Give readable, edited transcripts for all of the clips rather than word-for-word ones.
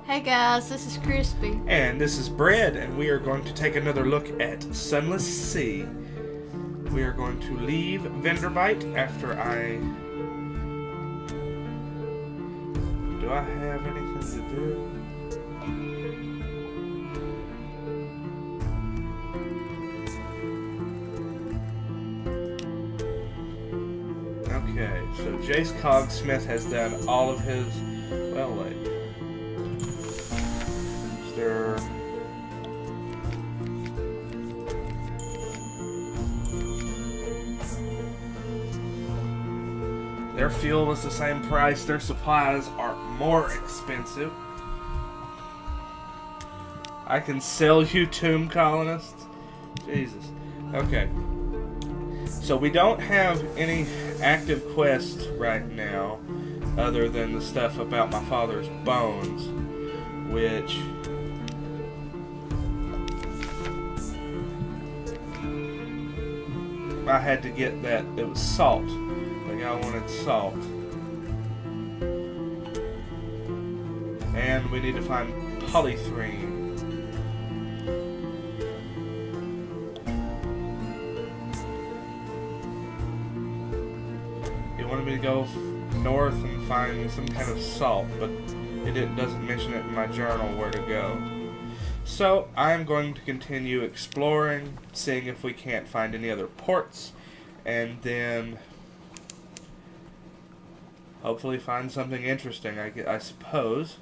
Hey guys, this is Crispy. And this is Bread, and we are going to take another look at Sunless Sea. We are going to leave Venderbite after I... Do I have anything to do? Okay, so Jace Cogsmith has done all of his... Well, wait. Is there... Their fuel is the same price. Their supplies are more expensive. I can sell you tomb colonists? Jesus. Okay. So we don't have any active quests right now other than the stuff about my father's bones, which... I had to get that. It was salt. The guy wanted salt. And we need to find polythrene. He wanted me to go north and find some kind of salt, but it doesn't mention it in my journal where to go. So I'm going to continue exploring, seeing if we can't find any other ports, and then hopefully find something interesting, I suppose.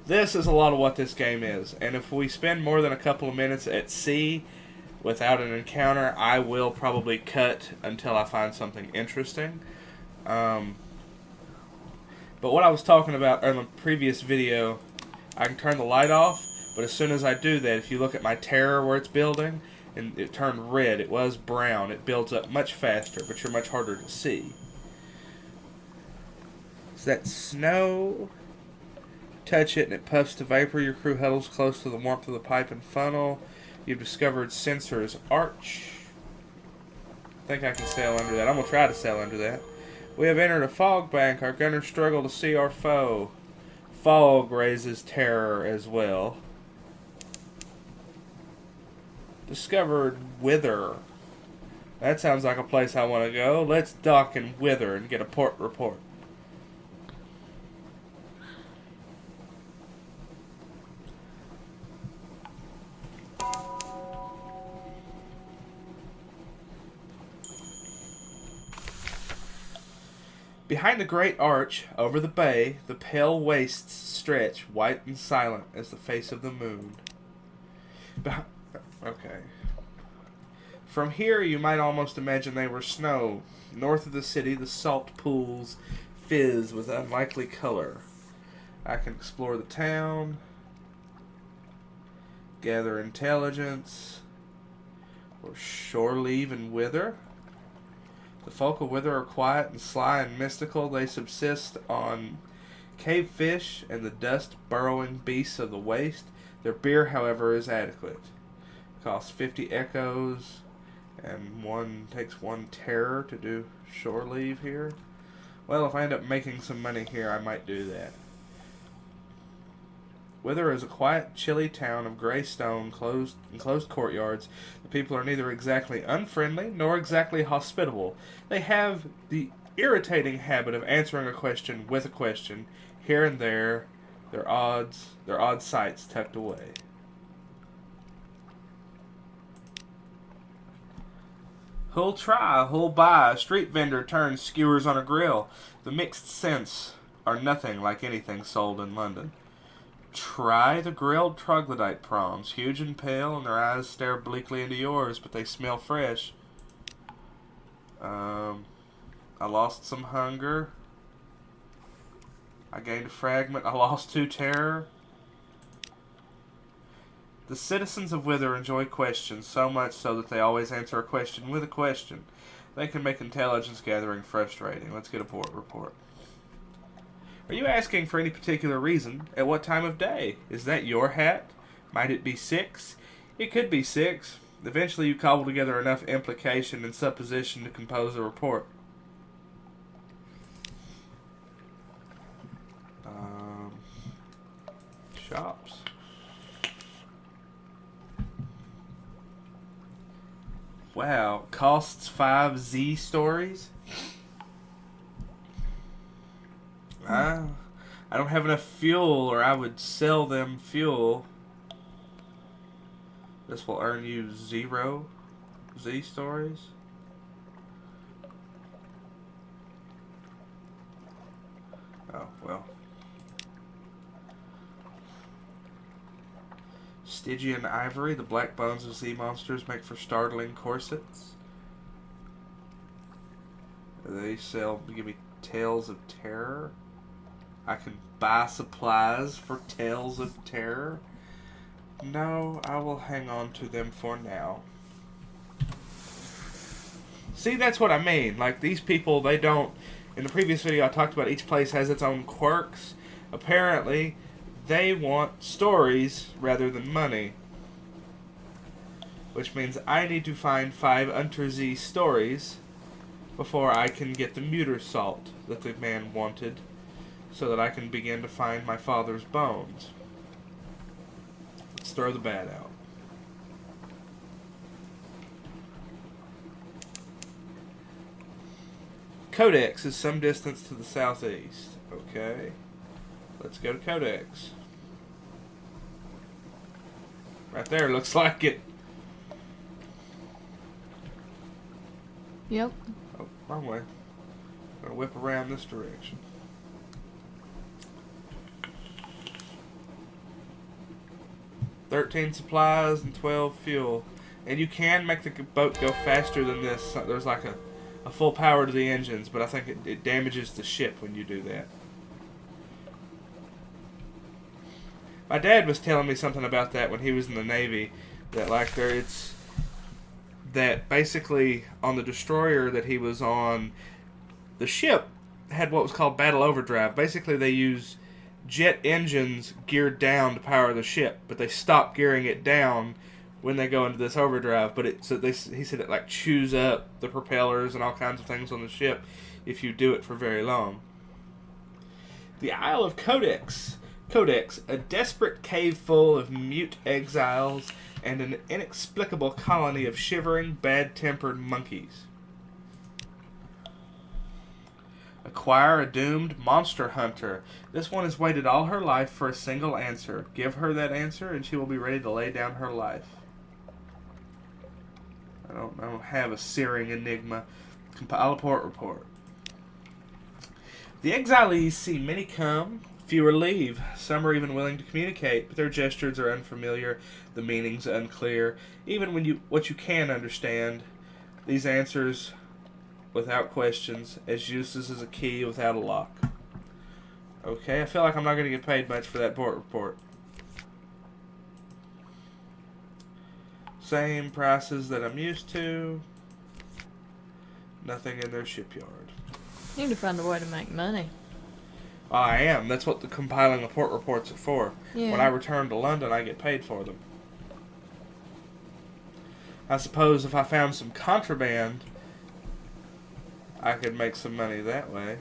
This is a lot of what this game is, and if we spend more than a couple of minutes at sea without an encounter, I will probably cut until I find something interesting. But what I was talking about in the previous video, I can turn the light off, but as soon as I do that, if you look at my terror where it's building, and it turned red, it was brown, it builds up much faster, but you're much harder to see. Is that snow? Touch it and it puffs to vapor. Your crew huddles close to the warmth of the pipe and funnel. You've discovered Censor's Arch. I think I can sail under that. I'm going to try to sail under that. We have entered a fog bank. Our gunners struggle to see our foe. Fog raises terror as well. Discovered Wither. That sounds like a place I want to go. Let's dock in Wither and get a port report. Behind the great arch, over the bay, the pale wastes stretch, white and silent as the face of the moon. Okay. From here, you might almost imagine they were snow. North of the city, the salt pools fizz with unlikely color. I can explore the town, gather intelligence, or shore leave and wither. The folk of Wither are quiet and sly and mystical. They subsist on cave fish and the dust-burrowing beasts of the waste. Their beer, however, is adequate. It costs 50 echoes, and takes one terror to do shore leave here. Well, if I end up making some money here, I might do that. Wither is a quiet, chilly town of gray stone, enclosed courtyards. The people are neither exactly unfriendly nor exactly hospitable. They have the irritating habit of answering a question with a question. Here and there, their odd sights tucked away. Who'll try, who'll buy? A street vendor turns skewers on a grill. The mixed scents are nothing like anything sold in London. Try the grilled troglodyte prawns, huge and pale, and their eyes stare bleakly into yours, but they smell fresh. I lost some hunger. I gained a fragment. I lost 2 terror. The citizens of Wither enjoy questions, so much so that they always answer a question with a question. They can make intelligence gathering frustrating. Let's get a port report. Are you asking for any particular reason? At what time of day? Is that your hat? Might it be 6? It could be 6. Eventually you cobble together enough implication and supposition to compose a report. Shops. Wow. Costs 5 Z stories? I don't have enough fuel, or I would sell them fuel. This will earn you 0 Z stories. Oh, well. Stygian ivory. The black bones of sea monsters make for startling corsets. They give me tales of terror. I can buy supplies for tales of terror. No, I will hang on to them for now. See, that's what I mean. Like, these people, they don't... In the previous video, I talked about each place has its own quirks. Apparently, they want stories rather than money. Which means I need to find 5 Untersee stories before I can get the muter salt that the man wanted, so that I can begin to find my father's bones. Let's throw the bad out. Codex is some distance to the southeast. Okay. Let's go to Codex. Right there, looks like it. Yep. Oh, wrong way. Gonna whip around this direction. $13 supplies and 12 fuel. And you can make the boat go faster than this. There's like a full power to the engines, but I think it damages the ship when you do that. My dad was telling me something about that when he was in the Navy. That like that basically on the destroyer that he was on, the ship had what was called battle overdrive. Basically, they use jet engines geared down to power the ship, but they stop gearing it down when they go into this overdrive. But he said it like chews up the propellers and all kinds of things on the ship if you do it for very long. The Isle of Codex, a desperate cave full of mute exiles and an inexplicable colony of shivering, bad-tempered monkeys. Acquire a doomed monster hunter. This one has waited all her life for a single answer. Give her that answer and she will be ready to lay down her life. I don't have a searing enigma. Compile a port report. The exilees see many come, fewer leave. Some are even willing to communicate, but their gestures are unfamiliar, the meanings unclear. Even when what you can understand, these answers without questions, as useless as a key without a lock. Okay, I feel like I'm not going to get paid much for that port report. Same prices that I'm used to. Nothing in their shipyard. You need to find a way to make money. I am. That's what the compiling the port reports are for. Yeah. When I return to London, I get paid for them. I suppose if I found some contraband, I could make some money that way.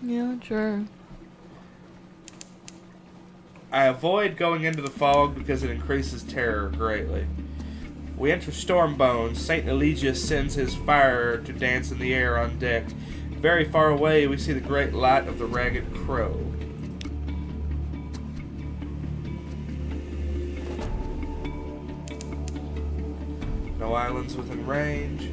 Yeah, sure. I avoid going into the fog because it increases terror greatly. We enter Stormbones. St. Eligius sends his fire to dance in the air on deck. Very far away, we see the great light of the Ragged Crow. No islands within range.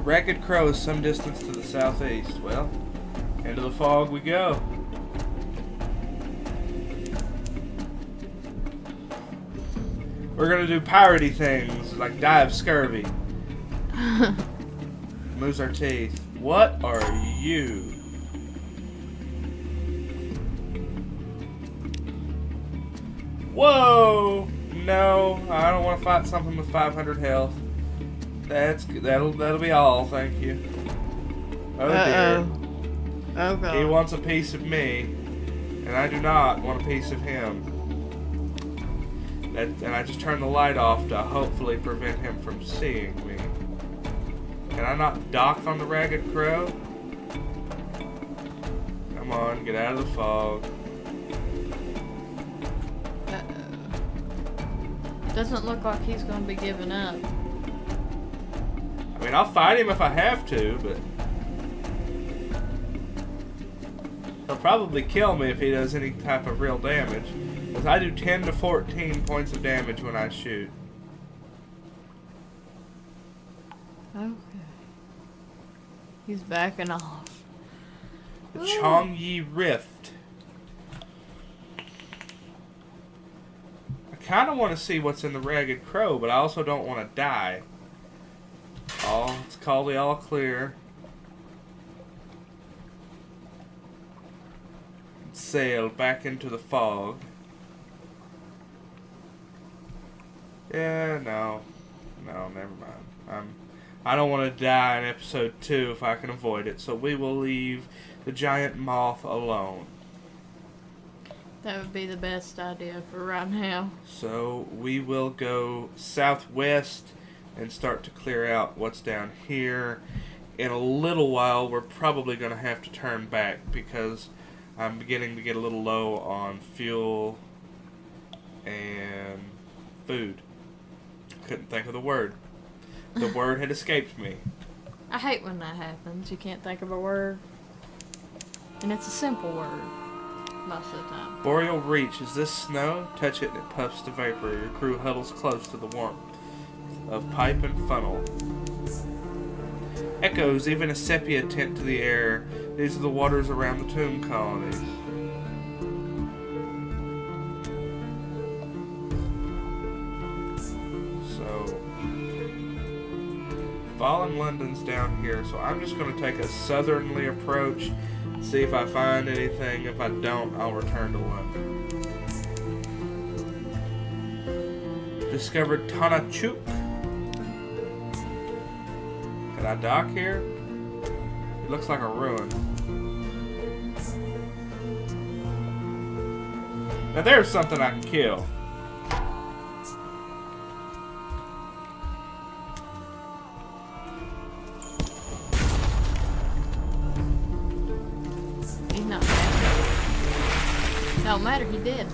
Ragged Crow is some distance to the southeast. Well, into the fog we go. We're gonna do piratey things like die of scurvy. Lose our teeth. What are you? Whoa! No, I don't want to fight something with 500 health. That'll be all, thank you. Oh dear. Oh god. He wants a piece of me, and I do not want a piece of him. And I just turned the light off to hopefully prevent him from seeing me. Can I not dock on the Ragged Crow? Come on, get out of the fog. Uh-oh. Doesn't look like he's gonna be giving up. I mean, I'll fight him if I have to, but he'll probably kill me if he does any type of real damage. Because I do 10 to 14 points of damage when I shoot. Okay. He's backing off. The Chongyi Rift. I kind of want to see what's in the Ragged Crow, but I also don't want to die. It's called the all clear. Sail back into the fog. Yeah, no, never mind. I don't want to die in episode 2 if I can avoid it, so we will leave the giant moth alone. That would be the best idea for right now. So we will go southwest and start to clear out what's down here. In a little while, we're probably going to have to turn back because I'm beginning to get a little low on fuel and food. Couldn't think of the word. The word had escaped me. I hate when that happens. You can't think of a word. And it's a simple word most of the time. Boreal Reach. Is this snow? Touch it and it puffs to vapor. Your crew huddles close to the warmth of pipe and funnel. Echoes, even a sepia tint to the air. These are the waters around the tomb colonies. So, Fallen London's down here, so I'm just going to take a southerly approach, see if I find anything. If I don't, I'll return to London. Discovered Tanachuk. Can I dock here? It looks like a ruin. Now there's something I can kill. He's not mad. Don't matter, he did.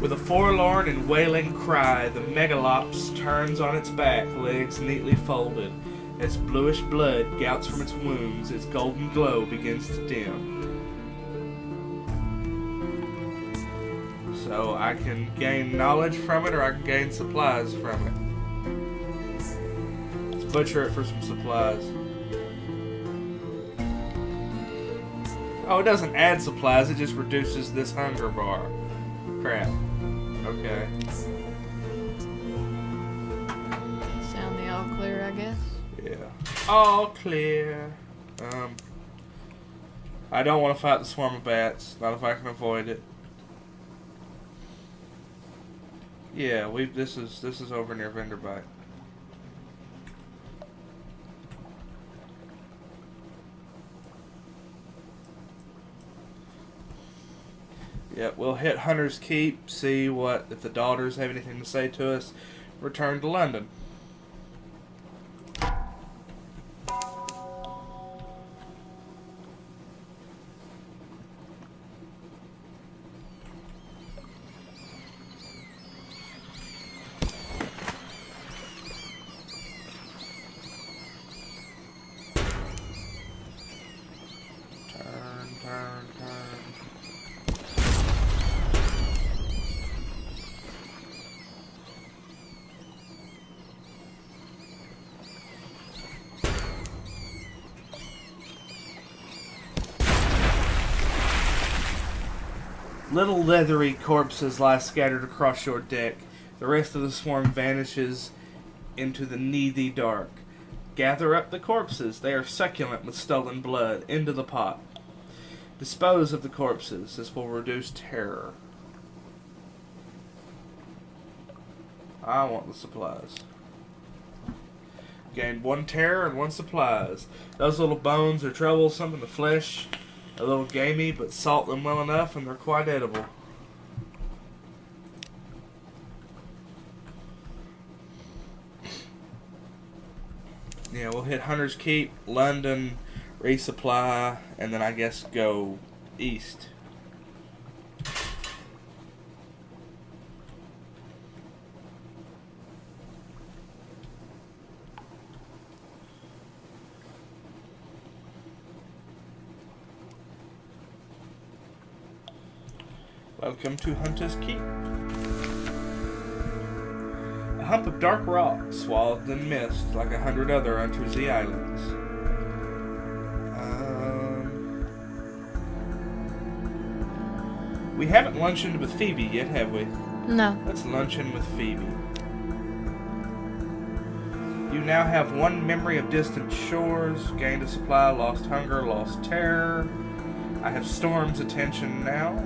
With a forlorn and wailing cry, the megalops turns on its back, legs neatly folded. Its bluish blood gouts from its wounds, its golden glow begins to dim. So I can gain knowledge from it, or I can gain supplies from it. Let's butcher it for some supplies. Oh, it doesn't add supplies, it just reduces this hunger bar. Crap. Okay. Sound the all clear, I guess. Yeah. All clear. I don't want to fight the swarm of bats. Not if I can avoid it. Yeah, this is over near Venderbite. Yeah, we'll hit Hunter's Keep, see if the daughters have anything to say to us. Return to London. Turn. Little leathery corpses lie scattered across your deck. The rest of the swarm vanishes into the needy dark. Gather up the corpses. They are succulent with stolen blood. Into the pot. Dispose of the corpses. This will reduce terror. I want the supplies. Gain 1 terror and 1 supplies. Those little bones are troublesome, and the flesh A little gamey, but salt them well enough and they're quite edible. Yeah, we'll hit Hunter's Keep, London, resupply, and then I guess go east. Welcome to Hunter's Keep. A hump of dark rock swathed in mist like 100 other Untersea islands. We haven't lunched with Phoebe yet, have we? No. Let's luncheon with Phoebe. You now have one memory of distant shores, gained a supply, lost hunger, lost terror. I have Storm's attention now.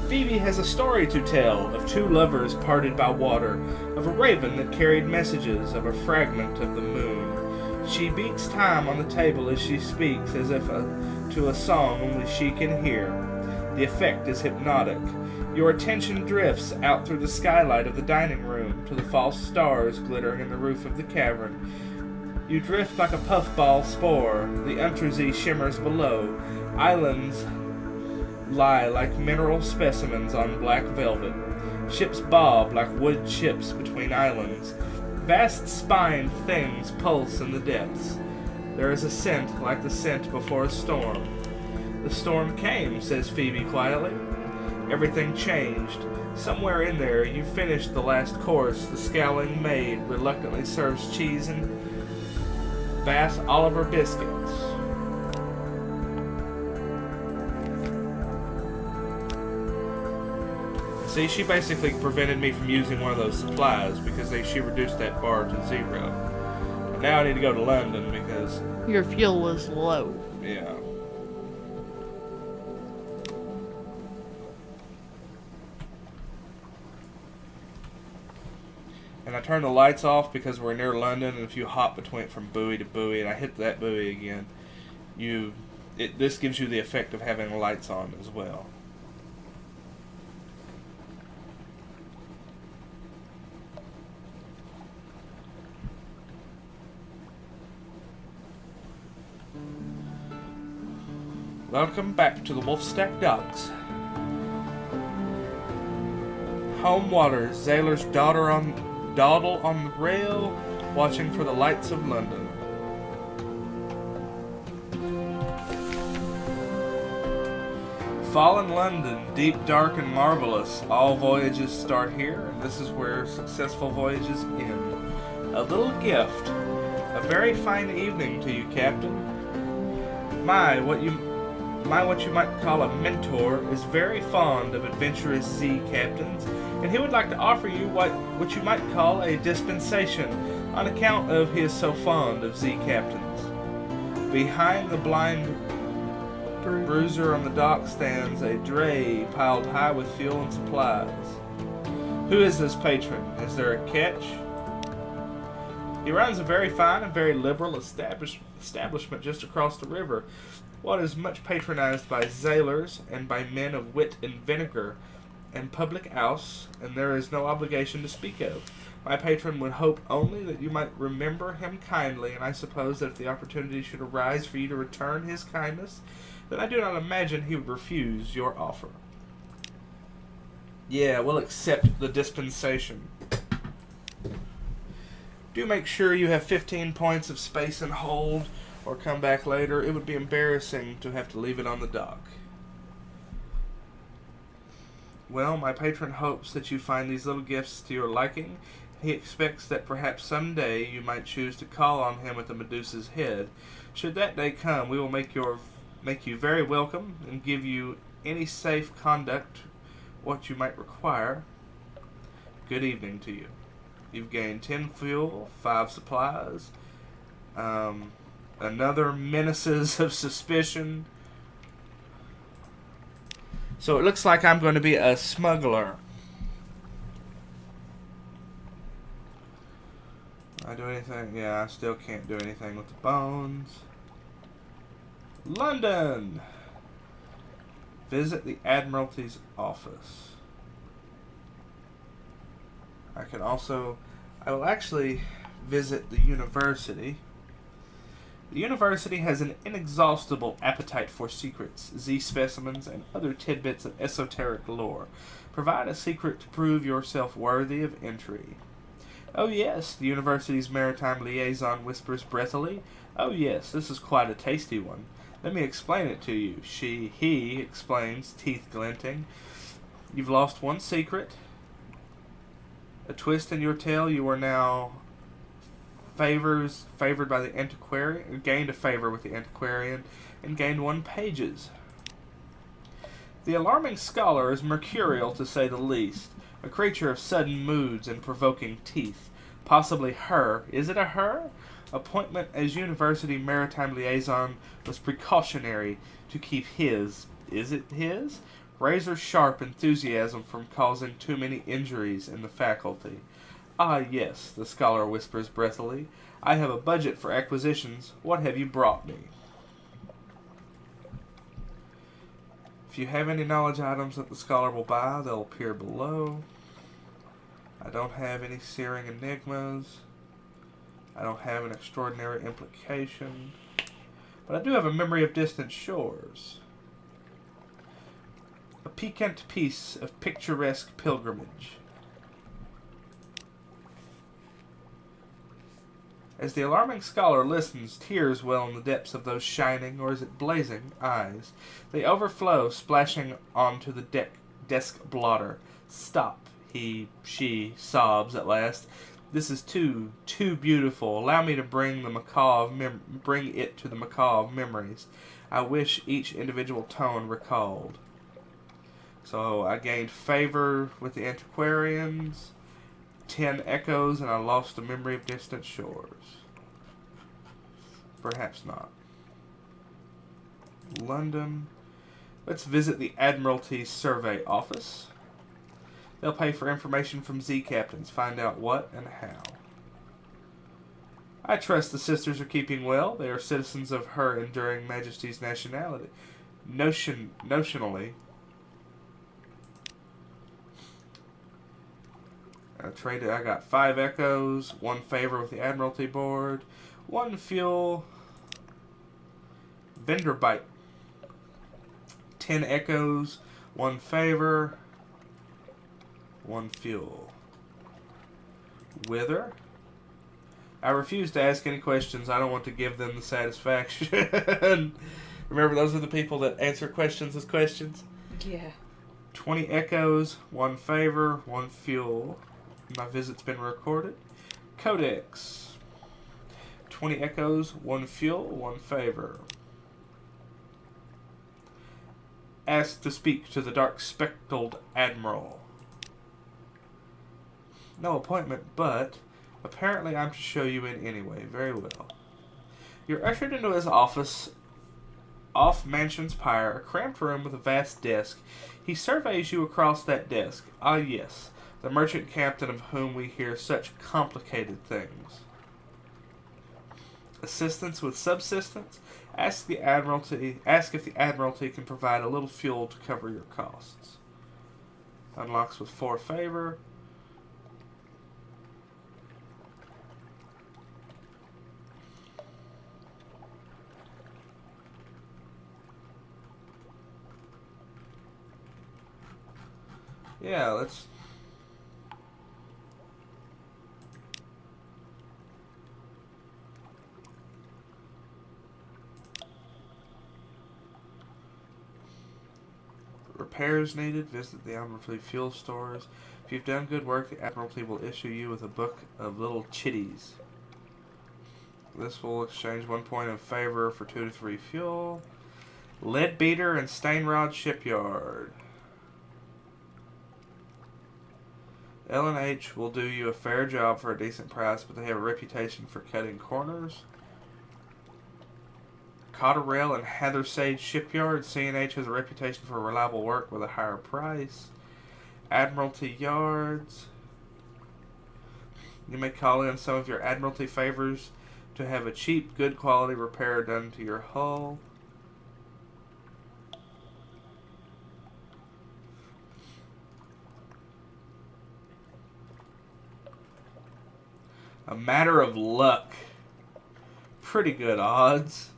Phoebe has a story to tell of two lovers parted by water, of a raven that carried messages, of a fragment of the moon. She beats time on the table as she speaks, as if to a song only she can hear. The effect is hypnotic. Your attention drifts out through the skylight of the dining room to the false stars glittering in the roof of the cavern. You drift like a puffball spore. The Untersea shimmers below. Islands lie like mineral specimens on black velvet. Ships bob like wood chips between islands. Vast spined things pulse in the depths. There is a scent like the scent before a storm. The storm came, says Phoebe quietly. Everything changed. Somewhere in there, you finished the last course. The scowling maid reluctantly serves cheese and Bass Oliver biscuits. See, she basically prevented me from using one of those supplies because she reduced that bar to 0. And now I need to go to London because... Your fuel was low. Yeah. And I turned the lights off because we're near London, and if you hop from buoy to buoy, and I hit that buoy again, this gives you the effect of having lights on as well. Welcome back to the Wolfstack Docks. Home waters, Sailor's daughter dawdle on the rail, watching for the lights of London. Fallen London, deep, dark, and marvelous. All voyages start here, and this is where successful voyages end. A little gift. A very fine evening to you, Captain. What you might call a mentor is very fond of adventurous sea captains, and he would like to offer you what you might call a dispensation on account of he is so fond of sea captains. Behind the blind bruiser on the dock stands a dray piled high with fuel and supplies. Who is this patron? Is there a catch? He runs a very fine and very liberal establishment just across the river. What is much patronized by sailors and by men of wit and vinegar and public house, and there is no obligation to speak of. My patron would hope only that you might remember him kindly, and I suppose that if the opportunity should arise for you to return his kindness, then I do not imagine he would refuse your offer. Yeah, we'll accept the dispensation. Do make sure you have 15 points of space and hold, or come back later. It would be embarrassing to have to leave it on the dock. Well, my patron hopes that you find these little gifts to your liking. He expects that perhaps someday you might choose to call on him at the Medusa's Head. Should that day come, we will make you very welcome and give you any safe conduct what you might require. Good evening to you. You've gained 10 fuel, 5 supplies, another menaces of suspicion. So it looks like I'm going to be a smuggler. I do anything? Yeah, I still can't do anything with the bones. London! Visit the Admiralty's office. I will actually visit the university. The university has an inexhaustible appetite for secrets, Z specimens, and other tidbits of esoteric lore. Provide a secret to prove yourself worthy of entry. Oh yes, the university's maritime liaison whispers breathily. Oh yes, this is quite a tasty one. Let me explain it to you. He explains, teeth glinting. You've lost one secret. A twist in your tale, you are now favored by the antiquarian, gained a favor with the antiquarian, and gained 1 pages. The alarming scholar is mercurial to say the least, a creature of sudden moods and provoking teeth. Possibly her. Is it a her? Appointment as university maritime liaison was precautionary to keep his. Is it his? Razor-sharp enthusiasm from causing too many injuries in the faculty. Ah, yes, the scholar whispers breathily. I have a budget for acquisitions. What have you brought me? If you have any knowledge items that the scholar will buy, they'll appear below. I don't have any searing enigmas. I don't have an extraordinary implication. But I do have a memory of distant shores. A piquant piece of picturesque pilgrimage. As the alarming scholar listens, tears well in the depths of those shining, or is it blazing, eyes. They overflow, splashing onto the desk blotter. Stop, she sobs at last. This is too beautiful. Allow me to bring it to the macaw of memories. I wish each individual tone recalled. So I gained favor with the antiquarians, 10 echoes, and I lost a memory of distant shores. Perhaps not. London. Let's visit the Admiralty Survey Office. They'll pay for information from Z captains. Find out what and how. I trust the sisters are keeping well. They are citizens of Her Enduring Majesty's nationality. Notionally. I got 5 echoes, 1 favor with the Admiralty Board, 1 fuel, vendor bite, 10 echoes, 1 favor, 1 fuel. Wither. I refuse to ask any questions. I don't want to give them the satisfaction. Remember, those are the people that answer questions as questions? Yeah. 20 echoes, 1 favor, 1 fuel. My visit's been recorded. Codex. 20 echoes, 1 fuel, 1 favor. Asked to speak to the dark spectacled admiral. No appointment, but apparently I'm to show you in anyway. Very well. You're ushered into his office off Mansion's Pyre, a cramped room with a vast desk. He surveys you across that desk. Ah, yes. The merchant captain of whom we hear such complicated things. Assistance with subsistence? Ask if the Admiralty can provide a little fuel to cover your costs. Unlocks with 4 favor. Yeah, let's... Repairs needed. Visit the Admiralty fuel stores. If you've done good work, the Admiralty will issue you with a book of little chitties. This will exchange 1 point in favor for 2 to 3 fuel. Leadbeater and Stainrod Shipyard. L&H will do you a fair job for a decent price, but they have a reputation for cutting corners. Cotterell and Hathersage Shipyard. C&H has a reputation for reliable work with a higher price. Admiralty Yards. You may call in some of your Admiralty favors to have a cheap, good quality repair done to your hull. A matter of luck. Pretty good odds.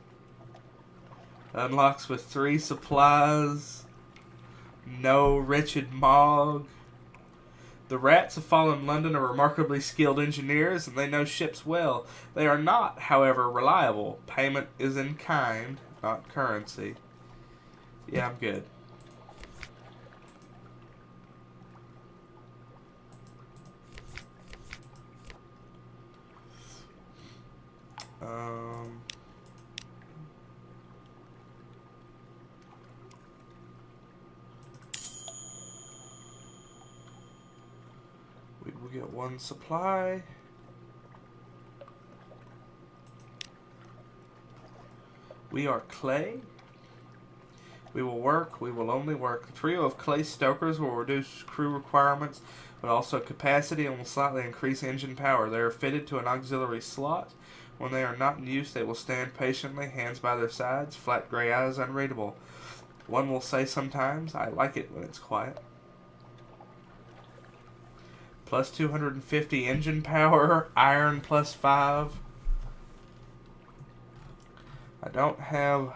Unlocks with 3 supplies. No wretched Mog. The rats of fallen London are remarkably skilled engineers, and they know ships well. They are not, however, reliable. Payment is in kind, not currency. Yeah, I'm good. We will get 1 supply. We are clay. We will work. We will only work. The trio of clay stokers will reduce crew requirements, but also capacity, and will slightly increase engine power. They are fitted to an auxiliary slot. When they are not in use, they will stand patiently, hands by their sides, flat gray eyes unreadable. One will say sometimes, I like it when it's quiet. Plus 250 engine power, iron plus 5. I don't have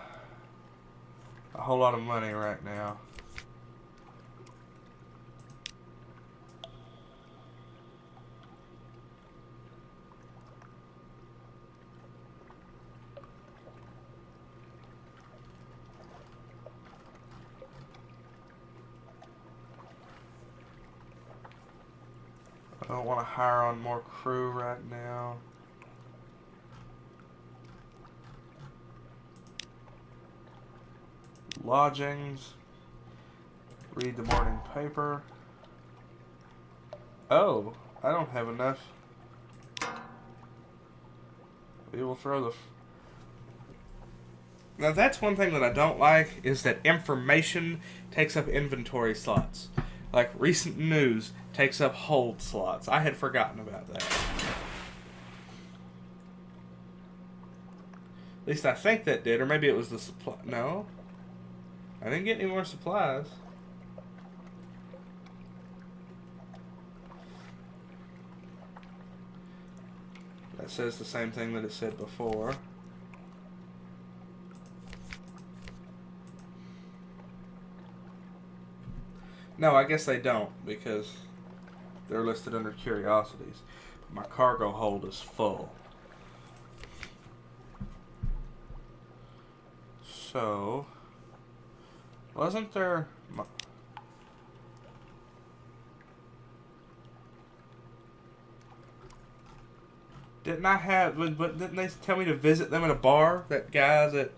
a whole lot of money right now. I don't want to hire on more crew right now. Lodgings. Read the morning paper. Oh, I don't have enough. We will throw the... Now that's one thing that I don't like, is that information takes up inventory slots. Like recent news takes up hold slots. I had forgotten about that. At least I think that did, or maybe it was the supply. No. I didn't get any more supplies. That says the same thing that it said before. No, I guess they don't, because they're listed under curiosities. My cargo hold is full. So, wasn't there... Didn't I have... But didn't they tell me to visit them at a bar? That guy that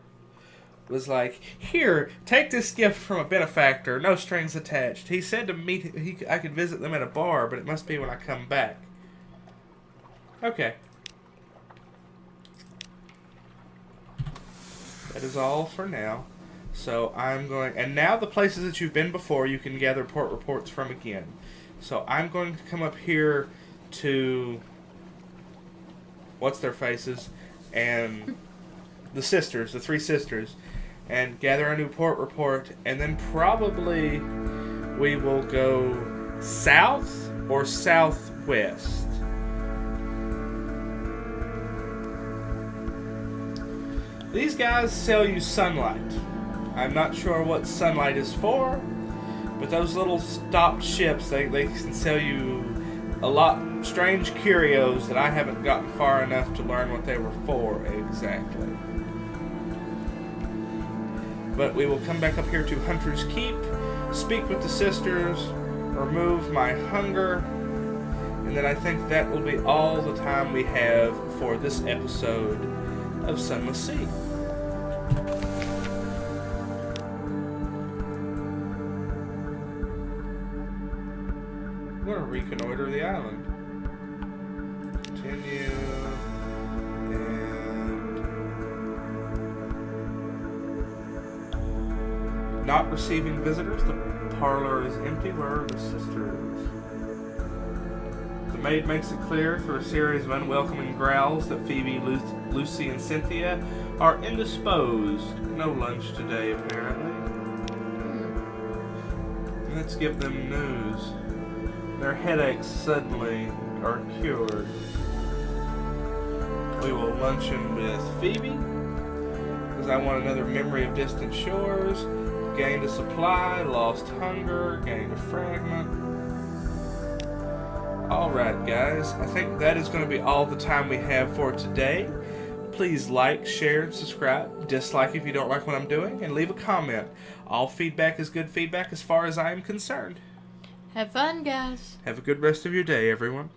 was like, here, take this gift from a benefactor, no strings attached. He said to me I could visit them at a bar, but it must be when I come back. Okay. That is all for now. So I'm going... And now the places that you've been before, you can gather port reports from again. So I'm going to come up here to... What's their faces? And the sisters, the 3 sisters. And gather a new port report. And then probably we will go south or southwest. These guys sell you sunlight. I'm not sure what sunlight is for, but those little stopped ships, they can sell you a lot strange curios that I haven't gotten far enough to learn what they were for exactly. But we will come back up here to Hunter's Keep, speak with the sisters, remove my hunger, and then I think that will be all the time we have for this episode of Sunless Sea. I'm going to reconnoiter the island. Continue. And... Not receiving visitors. The parlor is empty. Where are the sisters? The maid makes it clear through a series of unwelcoming growls that Phoebe, Lucy, and Cynthia are indisposed. No lunch today, apparently. Let's give them news. Their headaches suddenly are cured. We will luncheon with Phoebe, because I want another Memory of Distant Shores. Gained a supply, lost hunger, gained a fragment. Alright guys, I think that is going to be all the time we have for today. Please like, share, and subscribe. Dislike if you don't like what I'm doing, and leave a comment. All feedback is good feedback as far as I am concerned. Have fun, guys. Have a good rest of your day, everyone.